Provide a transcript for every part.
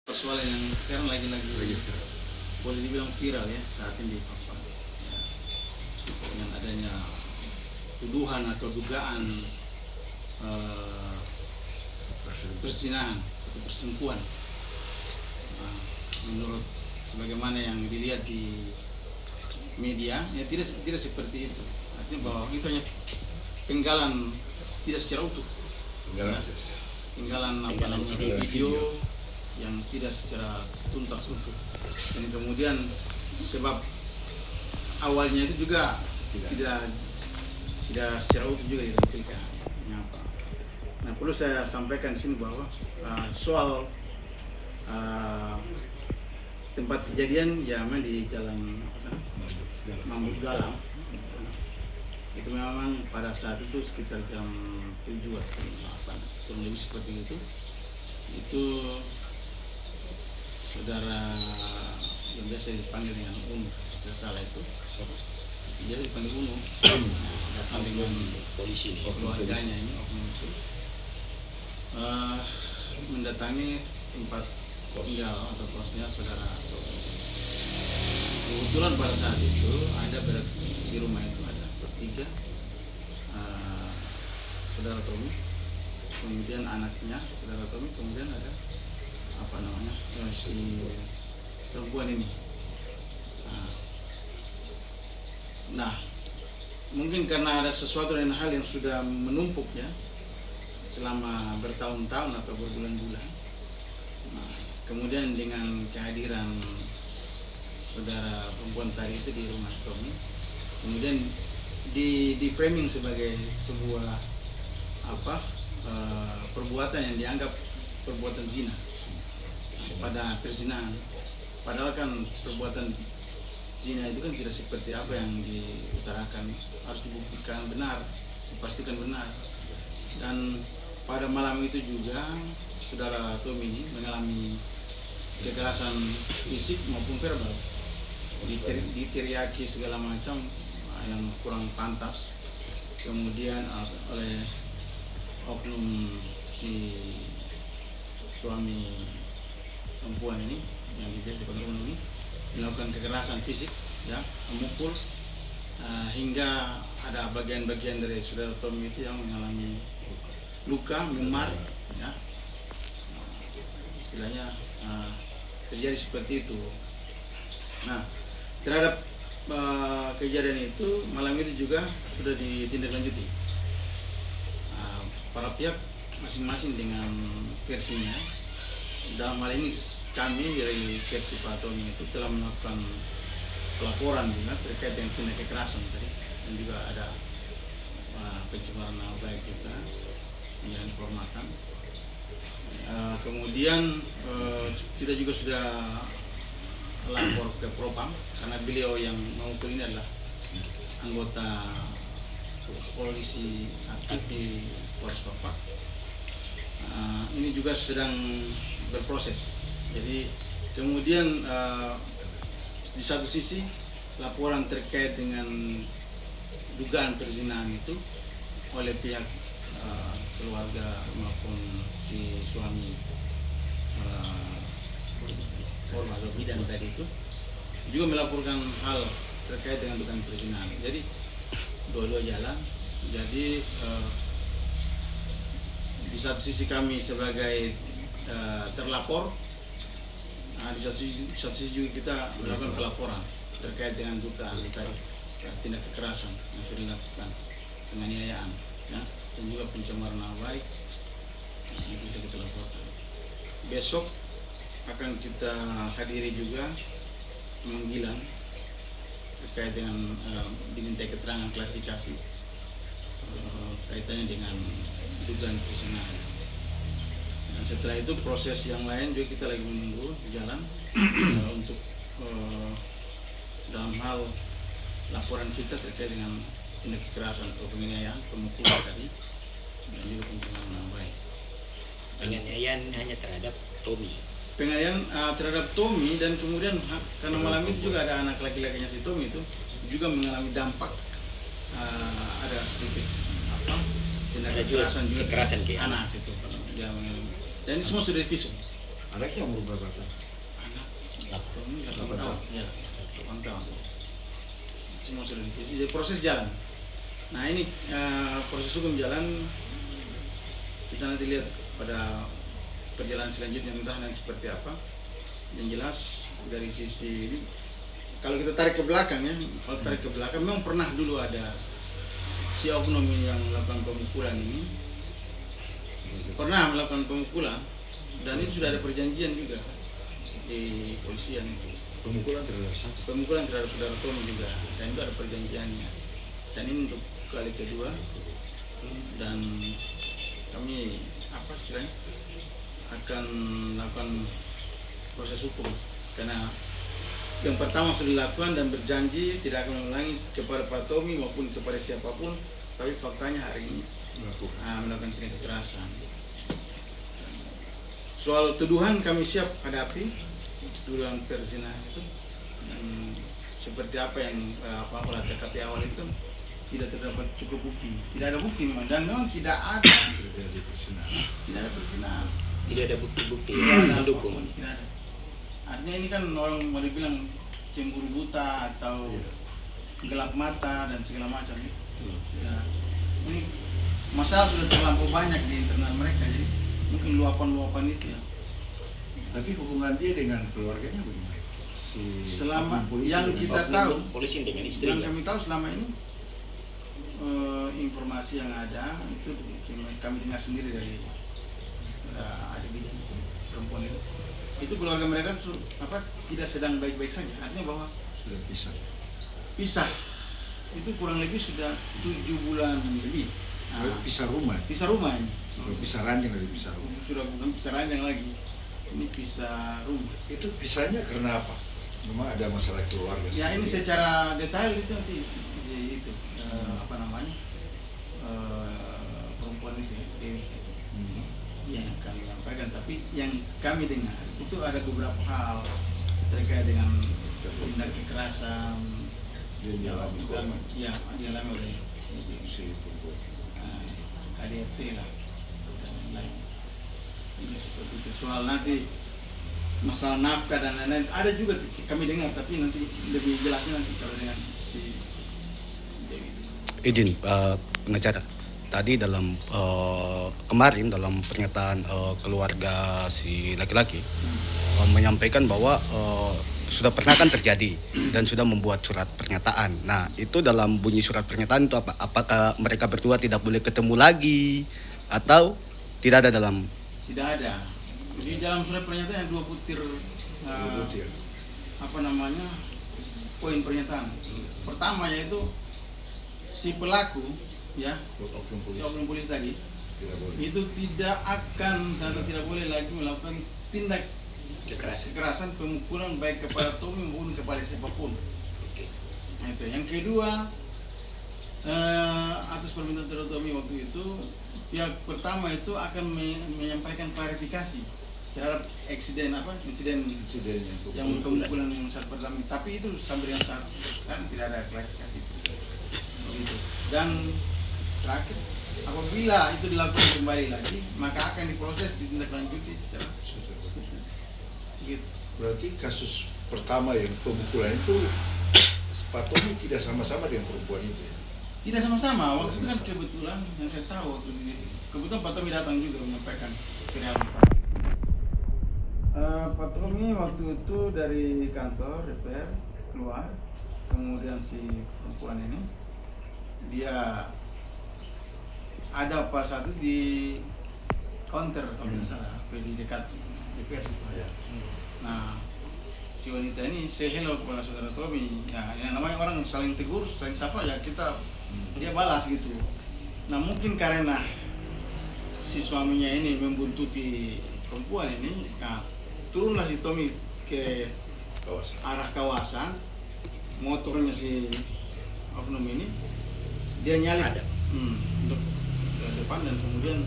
Persoalan yang sekarang lagi boleh dibilang viral ya saat ini di Papua ya, dengan adanya tuduhan atau dugaan eh, perzinahan atau perselingkuhan. Nah, menurut sebagaimana yang dilihat di media ya tidak seperti itu, artinya bahwa itu hanya penggalan tidak secara utuh, penggalan apa namanya video yang tidak secara tuntas utuh, dan kemudian sebab awalnya itu juga tidak secara utuh juga ditampilkan. Nah, perlu saya sampaikan di sini bahwa soal tempat kejadian ya memang di Jalan Mambut Galang. Itu memang pada saat itu sekitar jam 7 atau 8, kurang lebih seperti itu. Itu saudara yang biasa dipanggil dengan Unu, tidak salah itu. Dia dipanggil Unu, datang dengan polisi keluarganya ini oknum itu, mendatangi tempat tinggal atau kosnya saudara Tommy. Kebetulan pada saat itu ada di rumah itu ada bertiga, saudara Tommy, kemudian anaknya saudara Tommy, kemudian ada si perempuan ini. Nah, mungkin karena ada sesuatu dan hal yang sudah menumpuk ya selama bertahun-tahun atau berbulan-bulan. Nah, kemudian dengan kehadiran saudara perempuan tadi itu di rumah Tommy, kemudian di framing sebagai sebuah perbuatan yang dianggap perbuatan zina pada perzinahan. Padahal kan perbuatan zina itu kan tidak seperti apa yang diutarakan, harus dibuktikan benar, dipastikan benar. Dan pada malam itu juga saudara Tommy ini mengalami kekerasan fisik maupun verbal, diteriaki segala macam yang kurang pantas, kemudian oleh oknum si suami perempuan ini yang dibiasa perempuan ini melakukan kekerasan fisik ya, memukul, hingga ada bagian-bagian dari saudara Tommy itu yang mengalami luka memar ya, istilahnya terjadi seperti itu. Nah, terhadap kejadian itu malam itu juga sudah ditindaklanjuti, para pihak masing-masing dengan versinya. Dalam hal ini kami dari versi Pak Tommy itu telah melakukan pelaporan juga terkait dengan tindak kekerasan tadi, dan juga ada pencemaran nama baik juga dengan kehormatan. Kemudian kita juga sudah lapor ke Propam karena beliau yang memukul ini adalah anggota polisi aktif di Polres Papua. Ini juga sedang berproses. Jadi kemudian di satu sisi laporan terkait dengan dugaan perzinahan itu oleh pihak keluarga maupun si suami korban atau bidan tadi itu juga melaporkan hal terkait dengan dugaan perzinahan. Jadi dua-dua jalan. Jadi di satu sisi kami sebagai terlapor, di satu sisi juga kita melakukan pelaporan terkait dengan dugaan tadi tindak kekerasan yang sudah dilakukan, penganiayaan ya, dan juga pencemaran nama baik yang kita laporkan. Besok akan kita hadiri juga pemanggilan terkait dengan diminta keterangan klarifikasi kaitannya dengan dugaan perzinahan. Nah, setelah itu proses yang lain juga kita lagi menunggu di jalan untuk dalam hal laporan kita terkait dengan tindak kekerasan atau penganiayaan, pemukulan tadi, dan juga pencemaran nama baik. Penganiayaan hanya terhadap Tommy. Penganiayaan terhadap Tommy, dan kemudian karena malam itu juga ada anak laki-lakinya si Tommy itu juga mengalami dampak, ada sedikit tindak kekerasan juga kekerasan ke anak itu. Dan ini semua sudah divisum. Anaknya umur berapa tahun? Anak 8 8 tahun, ya 8 tahun. Semua sudah jadi proses jalan. Nah ini proses hukum jalan, kita nanti lihat pada perjalanan selanjutnya entah nanti seperti apa. Yang jelas dari sisi ini, kalau kita tarik ke belakang ya, kalau tarik ke belakang memang pernah dulu ada si oknum yang melakukan pemukulan ini, pernah melakukan pemukulan dan itu sudah ada perjanjian juga di polisian itu. Pemukulan terhadap siapa? Pemukulan terhadap saudara Tommy juga, dan itu ada perjanjiannya. Dan ini untuk kali kedua, dan kami apa istilahnya akan melakukan proses hukum karena yang pertama sudah dilakukan dan berjanji tidak akan mengulangi kepada Pak Tommy maupun kepada siapapun, tapi faktanya hari ini melakukan tindak kekerasan. Soal tuduhan kami siap hadapi, tuduhan perzinahan itu seperti apa yang olah TKP awal itu tidak terdapat cukup bukti, tidak ada bukti memang, dan memang tidak ada perzinahan, Tidak ada bukti-bukti tidak ada mendukung. apapun, tidak ada. Artinya ini kan orang mau dibilang cemburu buta atau gelap mata dan segala macam. Ya, ini masalah sudah terlampau banyak di internal mereka, jadi mungkin luapan-luapan itu ya. Tapi hubungan dia dengan keluarganya bagaimana? Selama polisi yang dengan kita oknum tahu, Polisi dengan yang istrinya. kami tahu selama ini informasi yang ada itu kami dengar sendiri dari adik perempuan itu keluarga mereka tidak sedang baik-baik saja, artinya bahwa sudah pisah itu kurang lebih sudah 7 bulan lebih. Pisah rumah. Pisah rumah ini. Sudah pisah ranjang dari pisah rumah. Sudah bukan pisah ranjang lagi, ini pisah rumah. Itu pisahnya karena apa? Memang ada masalah keluarga. Ya ini secara detail itu nanti itu apa namanya perempuan itu yang kami sampaikan, tapi yang kami dengar itu ada beberapa hal terkait dengan tindak kekerasan yang dialami korban. Ya, dialami oleh Si perempuan. KDRT lah dan lain-lain. Ini seperti itu. Soal nanti masalah nafkah dan lain-lain ada juga kami dengar, tapi nanti lebih jelasnya nanti kalau dengan si Dewi. Izin pengacara, tadi dalam kemarin dalam pernyataan keluarga si laki-laki menyampaikan bahwa sudah pernah kan terjadi dan sudah membuat surat pernyataan. Nah itu dalam bunyi surat pernyataan itu apa? Apakah mereka berdua tidak boleh ketemu lagi atau tidak ada dalam? Tidak ada. Jadi dalam surat pernyataan yang 2 butir apa namanya poin pernyataan. Pertama yaitu si pelaku ya, si oknum polisi tadi itu tidak akan dan tidak boleh lagi melakukan tindak kekerasan pemukulan baik kepada Tommy maupun kepada siapapun. Nah, itu. Yang kedua, atas permintaan saudara Tommy waktu itu, pihak pertama itu akan menyampaikan klarifikasi terhadap insiden yang pemukulan yang saat pertama. Tapi itu sampai dengan saat sekarang tidak ada klarifikasi. Begitu. Dan terakhir, apabila itu dilakukan kembali lagi, maka akan diproses ditindaklanjuti secara gitu. Berarti kasus pertama yang pemukulan itu sepatutnya tidak sama-sama dengan perempuan itu ya? Tidak sama-sama, waktu itu kan kebetulan yang saya tahu waktu itu kebetulan Pak Tommy datang juga menyampaikan kiriman Pak Tommy waktu itu dari kantor DPR keluar, kemudian si perempuan ini dia ada pas satu di counter kalau tidak salah di dekat DPR situ ya. Nah si wanita ini say hello kepada saudara Tommy. Nah, yang namanya orang saling tegur, saling sapa ya kita dia balas gitu. Nah mungkin karena si suaminya ini membuntuti perempuan ini, nah turunlah si Tommy ke arah kawasan, motornya si oknum ini dia nyalip untuk ke depan dan kemudian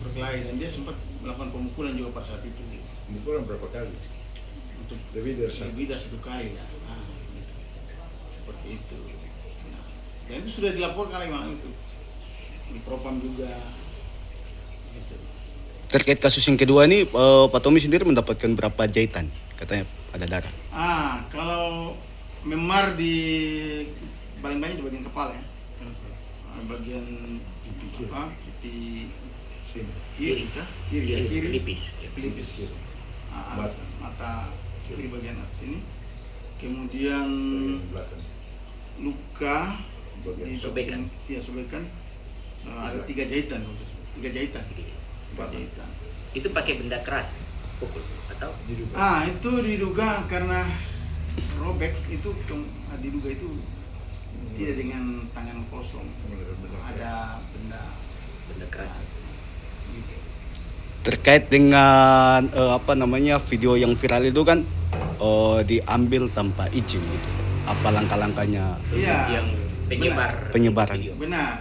berkelahi dan dia sempat melakukan pemukulan juga pada saat itu. Pemukulan berapa kali? Untuk Lebih dari 1 kali ya. Nah, seperti itu. Nah, dan itu sudah dilaporkan kali malam itu di Propam juga. Gitu. Terkait kasus yang kedua ini, Pak Tommy sendiri mendapatkan berapa jahitan? Katanya ada darah. Kalau memar di paling banyak di bagian kepala ya. Bagian apa? Kiri, kiri, pelipis. Mata kiri bagian atas sini. Kemudian belakang. luka di Sobekan. sobekan. Ada 3 jahitan. 3 jahitan. Itu pakai benda keras pukul atau Itu diduga karena robek itu diduga itu tidak dengan tangan kosong, ada benda keras? Gitu. Terkait dengan video yang viral itu kan diambil tanpa izin gitu. Apa langkah-langkahnya? Iya, Yang Penyebaran. video. benar.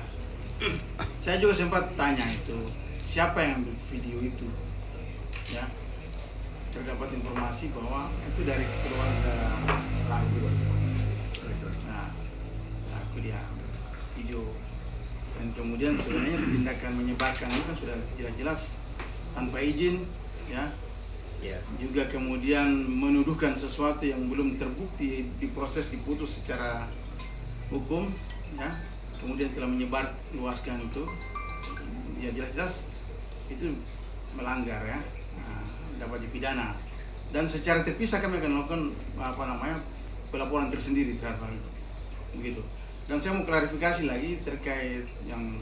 Saya juga sempat tanya itu siapa yang ambil video itu, ya. Terdapat informasi bahwa itu dari keluarga lagu. Nah, aku dia video dan kemudian sebenarnya tindakan menyebarkan itu kan sudah jelas-jelas tanpa izin, ya. Ya. Juga kemudian menuduhkan sesuatu yang belum terbukti, diproses, diputus secara hukum, ya. Kemudian telah menyebar luaskan itu, ya jelas-jelas itu melanggar, ya. Dapat dipidana. Dan secara terpisah kami akan melakukan pelaporan tersendiri terhadap hal itu, begitu. Dan saya mau klarifikasi lagi terkait yang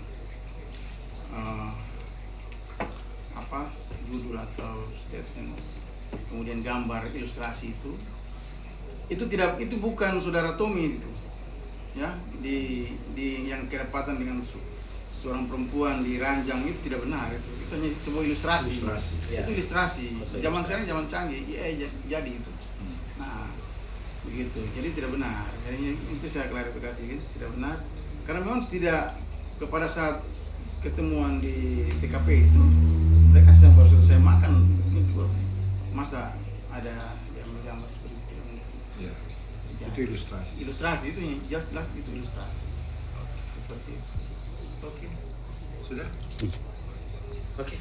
judul atau statement, kemudian gambar ilustrasi itu bukan saudara Tommy itu, ya, di yang kedapatan dengan seorang perempuan di ranjang itu tidak benar, itu hanya sebuah ilustrasi. Ya. Itu ilustrasi. Zaman sekarang zaman canggih, jadi itu. Nah, begitu. Jadi tidak benar. Jadi itu saya klarifikasi, gitu. Tidak benar. Karena memang tidak, pada saat ketemuan di TKP itu mereka sedang baru selesai makan, itu masa ada gambar seperti itu. Ya. Ya. Itu ilustrasi. Ilustrasi itu jelas itu ilustrasi. Seperti itu. Oke. Sudah? Oke.